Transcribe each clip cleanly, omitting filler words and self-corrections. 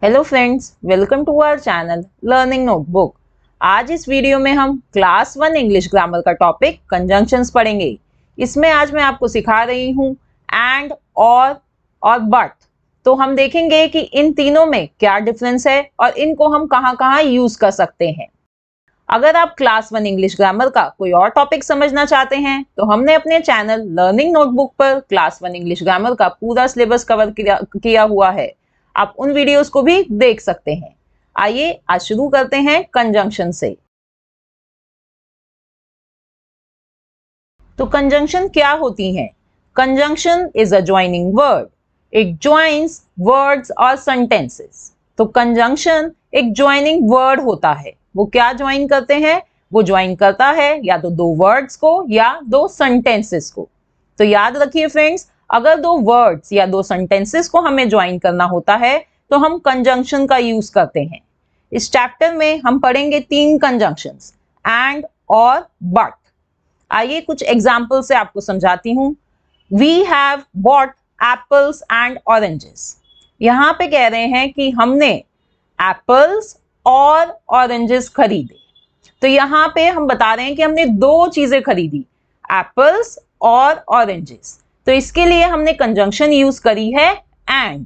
Hello friends, welcome to our channel Learning Notebook. आज इस video में हम क्लास 1 इंग्लिश ग्रामर का टॉपिक कंजंक्शंस पढ़ेंगे। इसमें आज मैं आपको सिखा रही हूँ एंड, और बट। तो हम देखेंगे कि इन तीनों में क्या डिफरेंस है और इनको हम कहाँ कहाँ यूज कर सकते हैं। अगर आप क्लास 1 इंग्लिश ग्रामर का कोई और टॉपिक समझना चाहते हैं तो हमने अपने चैनल लर्निंग नोटबुक पर क्लास 1 इंग्लिश ग्रामर का पूरा सिलेबस कवर किया हुआ है। आप उन वीडियोस को भी देख सकते हैं। आइए आज शुरू करते हैं कंजंक्शन से। तो कंजंक्शन क्या होती हैं? Conjunction is a joining word. It joins words और सेंटेंसेस। तो कंजंक्शन एक ज्वाइनिंग वर्ड होता है। वो क्या ज्वाइन करते हैं? वो ज्वाइन करता है या तो दो वर्ड्स को या दो सेंटेंसेस को। तो याद रखिए फ्रेंड्स, अगर दो वर्ड्स या दो सेंटेंसेस को हमें ज्वाइन करना होता है तो हम कंजंक्शन का यूज करते हैं। इस चैप्टर में हम पढ़ेंगे 3 कंजंक्शंस, एंड, और, बट। आइए कुछ एग्जाम्पल से आपको समझाती हूँ। We have bought apples and oranges. यहाँ पे कह रहे हैं कि हमने एप्पल्स और ऑरेंजेस खरीदे। तो यहाँ पे हम बता रहे हैं कि हमने 2 चीजें खरीदी, एप्पल्स और ऑरेंजेस। तो इसके लिए हमने कंजंक्शन यूज करी है and.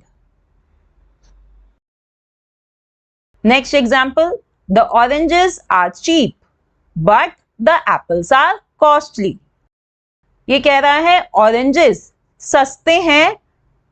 Next example, the oranges are cheap but the apples are costly. ये कह रहा है ऑरेंजेस सस्ते हैं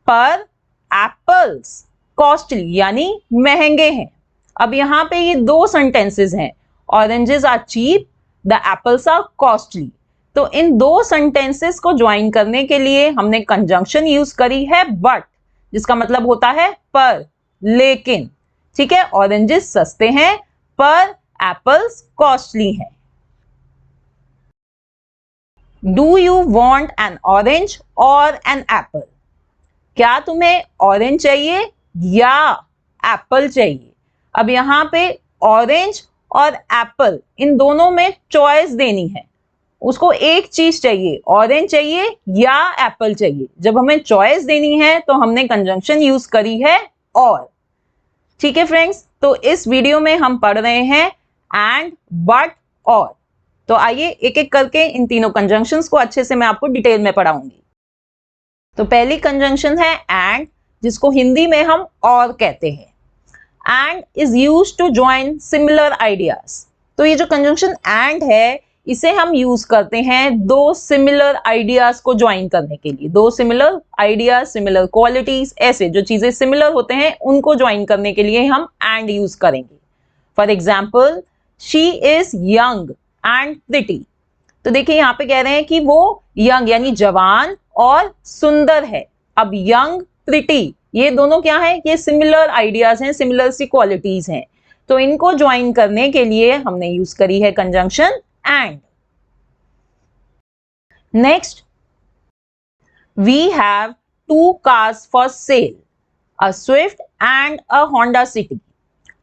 पर एप्पल्स कॉस्टली यानी महंगे हैं। अब यहाँ पे ये 2 सेंटेंसेस हैं, oranges are cheap, the apples are costly. तो इन 2 सेंटेंसेस को ज्वाइन करने के लिए हमने कंजंक्शन यूज करी है बट, जिसका मतलब होता है पर, लेकिन। ठीक है, ऑरेंजेस सस्ते हैं पर एप्पल्स कॉस्टली हैं। Do you want an orange और एन एप्पल? क्या तुम्हें ऑरेंज चाहिए या एप्पल चाहिए? अब यहाँ पे ऑरेंज और एप्पल, इन दोनों में चॉइस देनी है। उसको एक चीज चाहिए, ऑरेंज चाहिए या एप्पल चाहिए। जब हमें चॉइस देनी है तो हमने कंजंक्शन यूज करी है और। ठीक है फ्रेंड्स, तो इस वीडियो में हम पढ़ रहे हैं एंड, बट, और। तो आइए एक एक करके इन तीनों कंजंक्शंस को अच्छे से मैं आपको डिटेल में पढ़ाऊंगी। तो पहली कंजंक्शन है एंड, जिसको हिंदी में हम और कहते हैं। And is used to join similar ideas. तो ये जो कंजंक्शन एंड है, इसे हम यूज करते हैं 2 सिमिलर आइडियाज को ज्वाइन करने के लिए। 2 सिमिलर आइडियाज, सिमिलर क्वालिटीज, ऐसे जो चीजें सिमिलर होते हैं उनको ज्वाइन करने के लिए हम एंड यूज करेंगे। For example, she is young and pretty. तो देखिए यहाँ पे कह रहे हैं कि वो यंग यानी जवान और सुंदर है। अब यंग, प्रिटी, ये दोनों क्या है? ये सिमिलर आइडियाज हैं, सिमिलर सी क्वालिटीज हैं। तो इनको ज्वाइन करने के लिए हमने यूज करी है conjunction and. Next, we have 2 cars for sale, a Swift and a Honda City.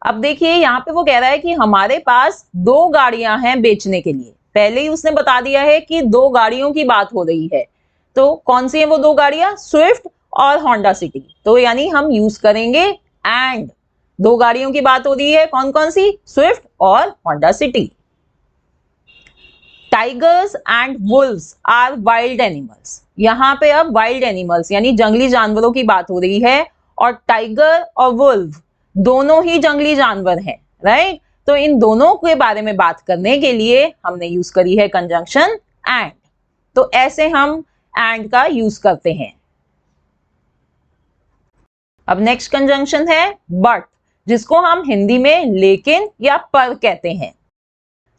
अब देखिए यहाँ पे वो कह रहा है कि हमारे पास 2 गाड़ियां हैं बेचने के लिए। पहले ही उसने बता दिया है कि 2 गाड़ियों की बात हो रही है। तो कौन सी है वो 2 गाड़ियां? स्विफ्ट और होंडा सिटी। तो यानी हम यूज करेंगे एंड। 2 गाड़ियों की बात हो रही है, कौन कौन सी? स्विफ्ट और Honda City. Tigers and wolves are wild animals. यहाँ पे अब वाइल्ड एनिमल्स यानी जंगली जानवरों की बात हो रही है, और टाइगर और वुल्व दोनों ही जंगली जानवर हैं, राइट? तो इन दोनों के बारे में बात करने के लिए हमने यूज करी है कंजंक्शन एंड। तो ऐसे हम एंड का यूज करते हैं। अब नेक्स्ट कंजंक्शन है बट, जिसको हम हिंदी में लेकिन या पर कहते हैं।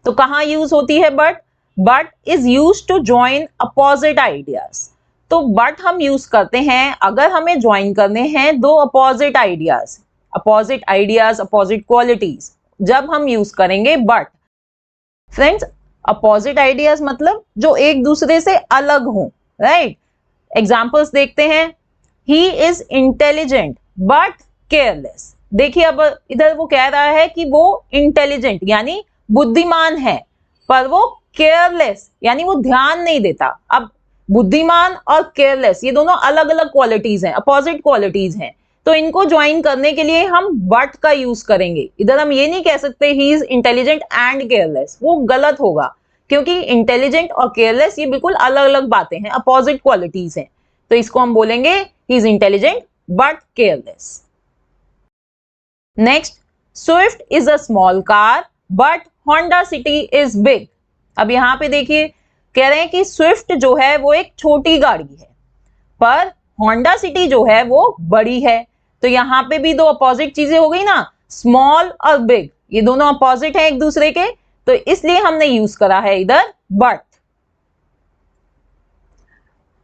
तो कहां यूज होती है but? But is use to join opposite ideas. तो बट हम यूज करते हैं अगर हमें ज्वाइन करने हैं 2 अपोजिट आइडियाज, अपोजिट क्वालिटीज। जब हम यूज करेंगे बट। फ्रेंड्स, अपोजिट आइडियाज मतलब जो एक दूसरे से अलग हों, राइट? एग्जाम्पल्स देखते हैं। He is intelligent but careless. देखिए अब इधर वो कह रहा है कि वो इंटेलिजेंट यानी बुद्धिमान है, पर वो केयरलेस यानी वो ध्यान नहीं देता। अब बुद्धिमान और केयरलेस ये दोनों अलग अलग क्वालिटीज हैं, अपोजिट क्वालिटीज हैं। तो इनको ज्वाइन करने के लिए हम बट का यूज करेंगे। इधर हम ये नहीं कह सकते he is intelligent and careless, वो गलत होगा, क्योंकि इंटेलिजेंट और केयरलेस ये बिल्कुल अलग अलग बातें हैं, अपोजिट क्वालिटीज हैं। तो इसको हम बोलेंगे he is intelligent but careless. Next, Swift is a small car but Honda city is big. अब यहाँ पे देखिए कह रहे हैं कि स्विफ्ट जो है वो एक छोटी गाड़ी है, पर होंडा सिटी जो है वो बड़ी है। तो यहाँ पे भी दो अपोजिट चीजें हो गई ना, स्मॉल और बिग, ये दोनों अपोजिट हैं एक दूसरे के, तो इसलिए हमने यूज करा है इधर but.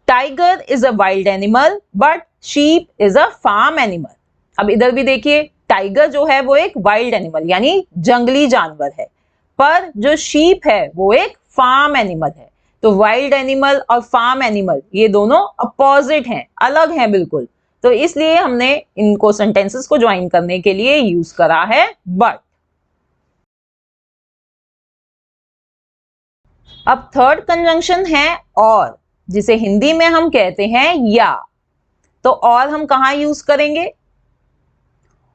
Tiger is a wild animal but sheep is a farm animal. अब इधर भी देखिए टाइगर जो है वो एक वाइल्ड एनिमल यानी जंगली जानवर है, पर जो शीप है वो एक फार्म एनिमल है। तो वाइल्ड एनिमल और फार्म एनिमल ये दोनों अपोजिट हैं, अलग हैं बिल्कुल, तो इसलिए हमने इनको सेंटेंसेस को ज्वाइन करने के लिए यूज करा है बट। अब थर्ड कंजंक्शन है और, जिसे हिंदी में हम कहते हैं या। तो और हम कहाँ यूज करेंगे?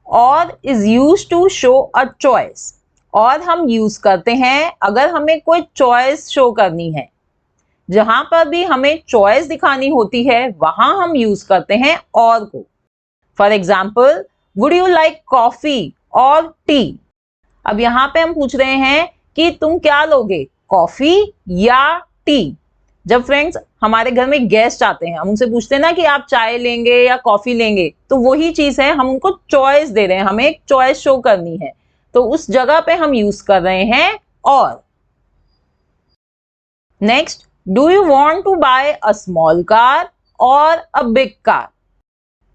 Or is use to show a choice. और हम यूज करते हैं अगर हमें कोई चॉइस शो करनी है, जहां पर भी हमें चॉइस दिखानी होती है वहां हम यूज करते हैं और को। For example, would you like coffee और टी। अब यहाँ पे हम पूछ रहे हैं कि तुम क्या लोगे, कॉफी या टी। जब फ्रेंड्स हमारे घर में गेस्ट आते हैं, हम उनसे पूछते हैं ना कि आप चाय लेंगे या कॉफी लेंगे, तो वही चीज है, हम उनको चॉइस दे रहे हैं, हमें एक चॉइस शो करनी है, तो उस जगह पे हम यूज कर रहे हैं or. Next, do you want to buy a small car or a big car.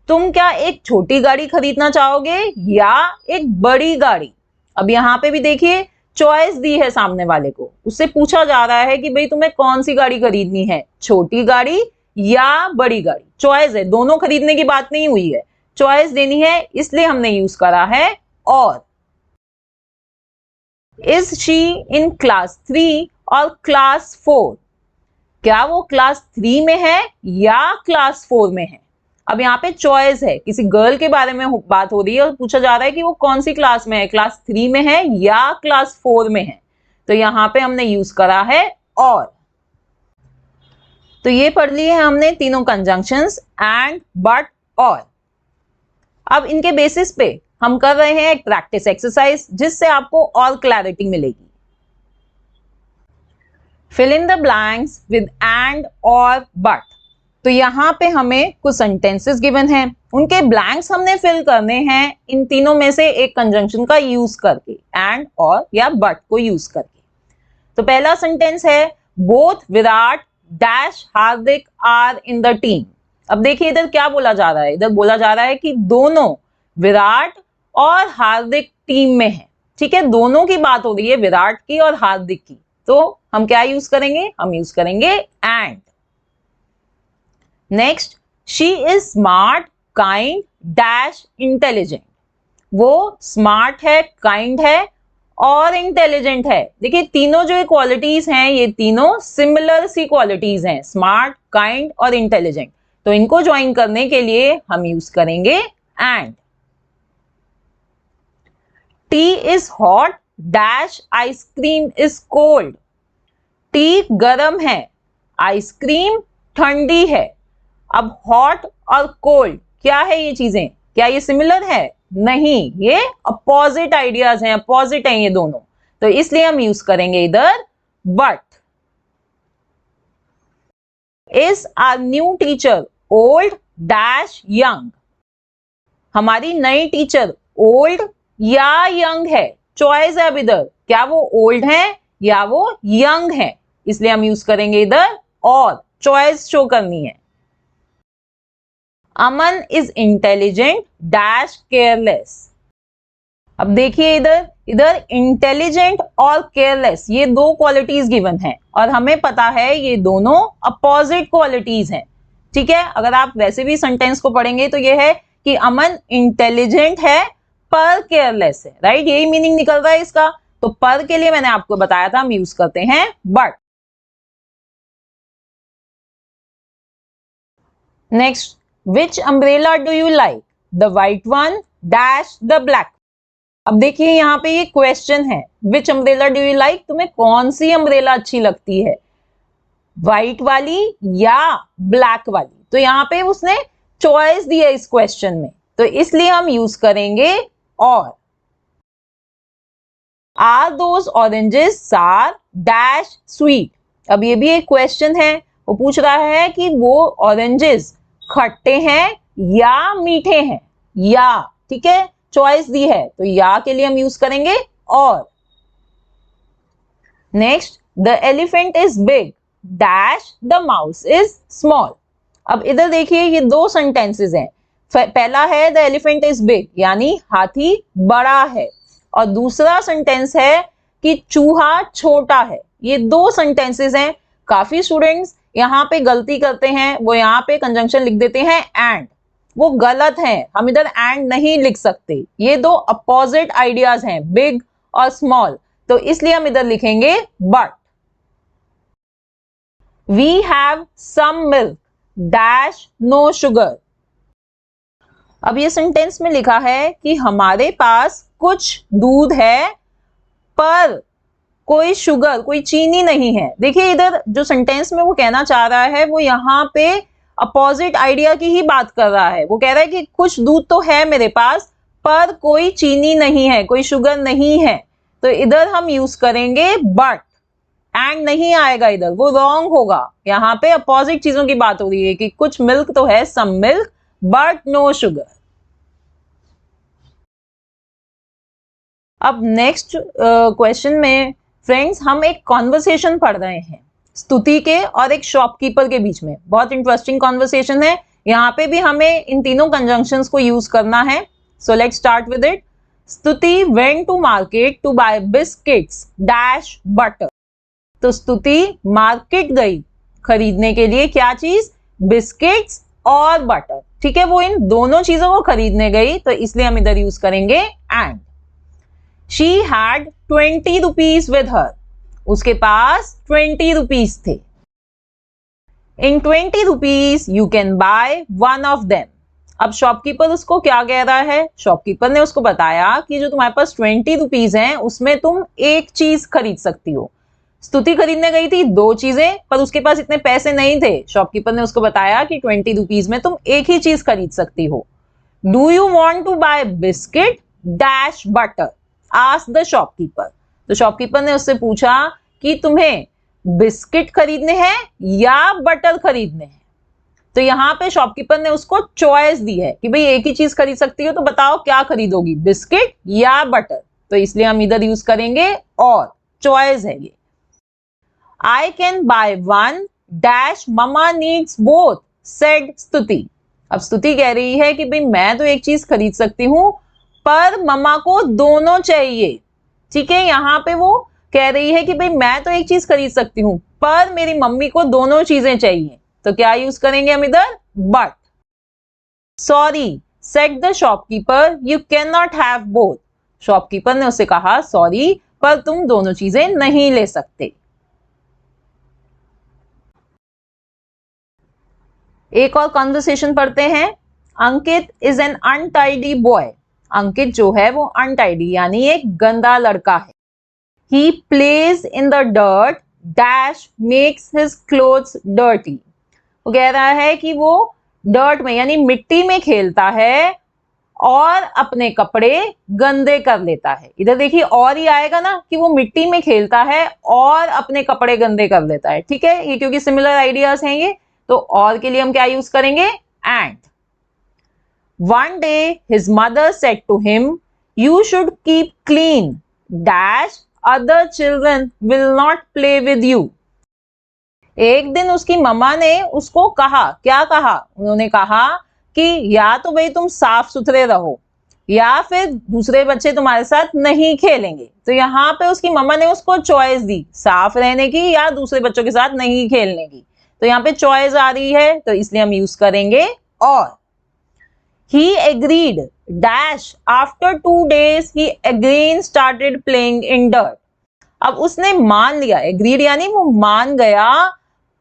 तुम क्या एक छोटी गाड़ी खरीदना चाहोगे या एक बड़ी गाड़ी। अब यहाँ पे भी देखिए चॉइस दी है सामने वाले को, उससे पूछा जा रहा है कि भाई तुम्हें कौन सी गाड़ी खरीदनी है, छोटी गाड़ी या बड़ी गाड़ी। चॉइस है, दोनों खरीदने की बात नहीं हुई है, चॉइस देनी है, इसलिए हमने यूज करा है और। इज शी इन क्लास 3 और क्लास 4। क्या वो क्लास 3 में है या क्लास 4 में है। अब यहाँ पे चॉइस है, किसी गर्ल के बारे में बात हो रही है और पूछा जा रहा है कि वो कौन सी क्लास में है, क्लास 3 में है या क्लास 4 में है। तो यहाँ पे हमने यूज करा है और। तो ये पढ़ लिए हैं हमने तीनों कंजंक्शंस, एंड, बट, और। अब इनके बेसिस पे हम कर रहे हैं एक प्रैक्टिस एक्सरसाइज, जिससे आपको और क्लैरिटी मिलेगी। Fill in the blanks with and or but. तो यहाँ पे हमें कुछ सेंटेंसेस गिवन हैं, उनके ब्लैंक्स हमने फिल करने हैं इन तीनों में से एक कंजंक्शन का यूज करके, एंड, और या बट को यूज करके। तो पहला सेंटेंस है, both Virat dash Hardik are in the team. अब देखिए इधर क्या बोला जा रहा है, इधर बोला जा रहा है कि दोनों विराट और हार्दिक टीम में है। ठीक है, दोनों की बात हो रही है, विराट की और हार्दिक की, तो हम क्या यूज करेंगे, हम यूज करेंगे and. Next, she is smart kind dash intelligent. वो स्मार्ट है, काइंड है और इंटेलिजेंट है। देखिए तीनों जो क्वालिटीज हैं ये तीनों सिमिलर सी क्वालिटीज हैं, स्मार्ट, काइंड और इंटेलिजेंट। तो इनको ज्वाइन करने के लिए हम यूज करेंगे and. T is hot dash ice cream is cold. T गरम है, आइसक्रीम ठंडी है। अब हॉट और कोल्ड क्या है ये चीजें, क्या ये सिमिलर है? नहीं, ये अपोजिट आइडियाज हैं, अपोजिट हैं ये दोनों, तो इसलिए हम यूज करेंगे इधर but. Is our new teacher old dash young. हमारी नई टीचर ओल्ड या यंग है, चॉइस है अब इधर, क्या वो ओल्ड है या वो यंग है, इसलिए हम यूज करेंगे इधर और, चॉइस शो करनी है। अमन इज इंटेलिजेंट डैश केयरलेस। अब देखिए इधर इधर इंटेलिजेंट और केयरलेस ये दो क्वालिटीज गिवन है और हमें पता है ये दोनों अपोजिट क्वालिटीज हैं। ठीक है, अगर आप वैसे भी सेंटेंस को पढ़ेंगे तो ये है कि अमन इंटेलिजेंट है पर केयरलेस है, राइट, यही मीनिंग निकल रहा है इसका। तो पर के लिए मैंने आपको बताया था हम यूज करते हैं but. Next, which umbrella do you like the white one dash the black. अब देखिए यहाँ पे ये क्वेश्चन है, विच अम्ब्रेला डू यू लाइक, तुम्हें कौन सी अम्ब्रेला अच्छी लगती है, व्हाइट वाली या ब्लैक वाली। तो यहाँ पे उसने चॉइस दी है इस क्वेश्चन में, तो इसलिए हम यूज करेंगे or. Are those oranges are dash sweet. अब ये भी एक क्वेश्चन है, वो पूछ रहा है कि वो ऑरेंजेस खट्टे हैं या मीठे हैं, या, ठीक है, चॉइस दी है तो या के लिए हम यूज करेंगे और। Next, the elephant is big dash the mouse is small. अब इधर देखिए ये दो सेंटेंसेस हैं, पहला है द एलिफेंट इज बिग यानी हाथी बड़ा है, और दूसरा सेंटेंस है कि चूहा छोटा है। ये दो सेंटेंसेस हैं। काफी स्टूडेंट्स यहाँ पे गलती करते हैं, वो यहाँ पे कंजंक्शन लिख देते हैं एंड, वो गलत है, हम इधर एंड नहीं लिख सकते, ये दो अपोजिट आइडियाज हैं, बिग और स्मॉल, तो इसलिए हम इधर लिखेंगे but. We have some milk dash no sugar. अब ये सेंटेंस में लिखा है कि हमारे पास कुछ दूध है पर कोई शुगर, कोई चीनी नहीं है। देखिए इधर जो सेंटेंस में वो कहना चाह रहा है वो यहाँ पे अपोजिट आइडिया की ही बात कर रहा है। वो कह रहा है कि कुछ दूध तो है मेरे पास पर कोई चीनी नहीं है, कोई शुगर नहीं है, तो इधर हम यूज करेंगे बट, एंड नहीं आएगा इधर, वो रॉन्ग होगा। यहाँ पे अपोजिट चीजों की बात हो रही है कि कुछ मिल्क तो है, some milk, but no sugar. अब नेक्स्ट क्वेश्चन में फ्रेंड्स हम एक कॉन्वर्सेशन पढ़ रहे हैं स्तुति के और एक शॉपकीपर के बीच में। बहुत इंटरेस्टिंग कॉन्वर्सेशन है, यहाँ पे भी हमें इन तीनों कंजंक्शंस को यूज करना है। So let's start with it. Stuti went to market to buy biscuits dash butter. तो स्तुति मार्केट गई खरीदने के लिए क्या चीज, बिस्किट्स और बटर, ठीक है, वो इन दोनों चीजों को खरीदने गई, तो इसलिए हम इधर यूज करेंगे and. She had 20 rupees with her. उसके पास 20 rupees थे। In 20 rupees you can buy one of them. अब शॉपकीपर उसको क्या कह रहा है, शॉपकीपर ने उसको बताया कि जो तुम्हारे पास 20 रुपीज हैं उसमें तुम एक चीज खरीद सकती हो। स्तुति खरीदने गई थी दो चीजें पर उसके पास इतने पैसे नहीं थे। शॉपकीपर ने उसको बताया कि 20 रुपीज में तुम एक ही चीज खरीद सकती हो। Do you want to buy biscuit dash butter, ask the shopkeeper. तो शॉपकीपर ने उससे पूछा कि तुम्हें बिस्किट खरीदने हैं या बटर खरीदने हैं। तो यहाँ पे शॉपकीपर ने उसको चॉइस दी है कि भाई एक ही चीज खरीद सकती हो तो बताओ क्या खरीदोगी, बिस्किट या बटर। तो इसलिए हम इधर यूज करेंगे और, चॉइस है ये। I can by one dash mama needs both said स्तुति। अब स्तुति कह रही है कि भाई मैं तो एक चीज खरीद सकती हूँ पर मम्मा को दोनों चाहिए। ठीक है, यहाँ पे वो कह रही है कि भाई मैं तो एक चीज खरीद सकती हूँ पर मेरी मम्मी को दोनों चीजें चाहिए, तो क्या यूज करेंगे हम इधर, but. Sorry said the shopkeeper you can not have both. Shopkeeper ने उससे कहा सॉरी पर तुम दोनों चीजें नहीं ले सकते। एक और कॉन्वर्सेशन पढ़ते हैं। अंकित इज एन अनटाइडी बॉय। अंकित जो है वो अनटाइडी यानी एक गंदा लड़का है। He plays in the dirt dash makes his clothes dirty. वो कह रहा है कि वो डर्ट में यानी मिट्टी में खेलता है और अपने कपड़े गंदे कर लेता है। इधर देखिए और ही आएगा ना कि वो मिट्टी में खेलता है और अपने कपड़े गंदे कर लेता है। ठीक है, ये क्योंकि सिमिलर आइडियाज हैं ये, तो और के लिए हम क्या यूज करेंगे, and. One day his mother said to him, you should keep clean dash other children will not play with you. एक दिन उसकी मम्मा ने उसको कहा, क्या कहा, उन्होंने कहा कि या तो भाई तुम साफ सुथरे रहो या फिर दूसरे बच्चे तुम्हारे साथ नहीं खेलेंगे। तो यहाँ पे उसकी मम्मा ने उसको चॉइस दी, साफ रहने की या दूसरे बच्चों के साथ नहीं खेलने की। तो यहाँ पे चॉइस आ रही है तो इसलिए हम यूज करेंगे और। He agreed dash after 2 days he again started playing in dirt. अब उसने मान लिया, agreed यानी वो मान गया,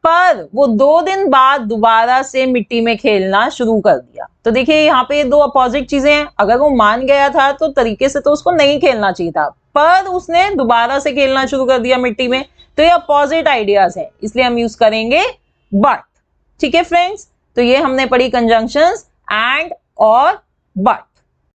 पर वो 2 दिन बाद दोबारा से मिट्टी में खेलना शुरू कर दिया। तो देखिए यहाँ पे दो अपोजिट चीजें हैं। अगर वो मान गया था तो तरीके से तो उसको नहीं खेलना चाहिए था, पर उसने दोबारा से खेलना शुरू कर दिया मिट्टी में। तो ये अपोजिट आइडियाज है, इसलिए हम यूज करेंगे बट। ठीक है फ्रेंड्स, तो ये हमने पढ़ी कंजंक्शंस एंड और बट।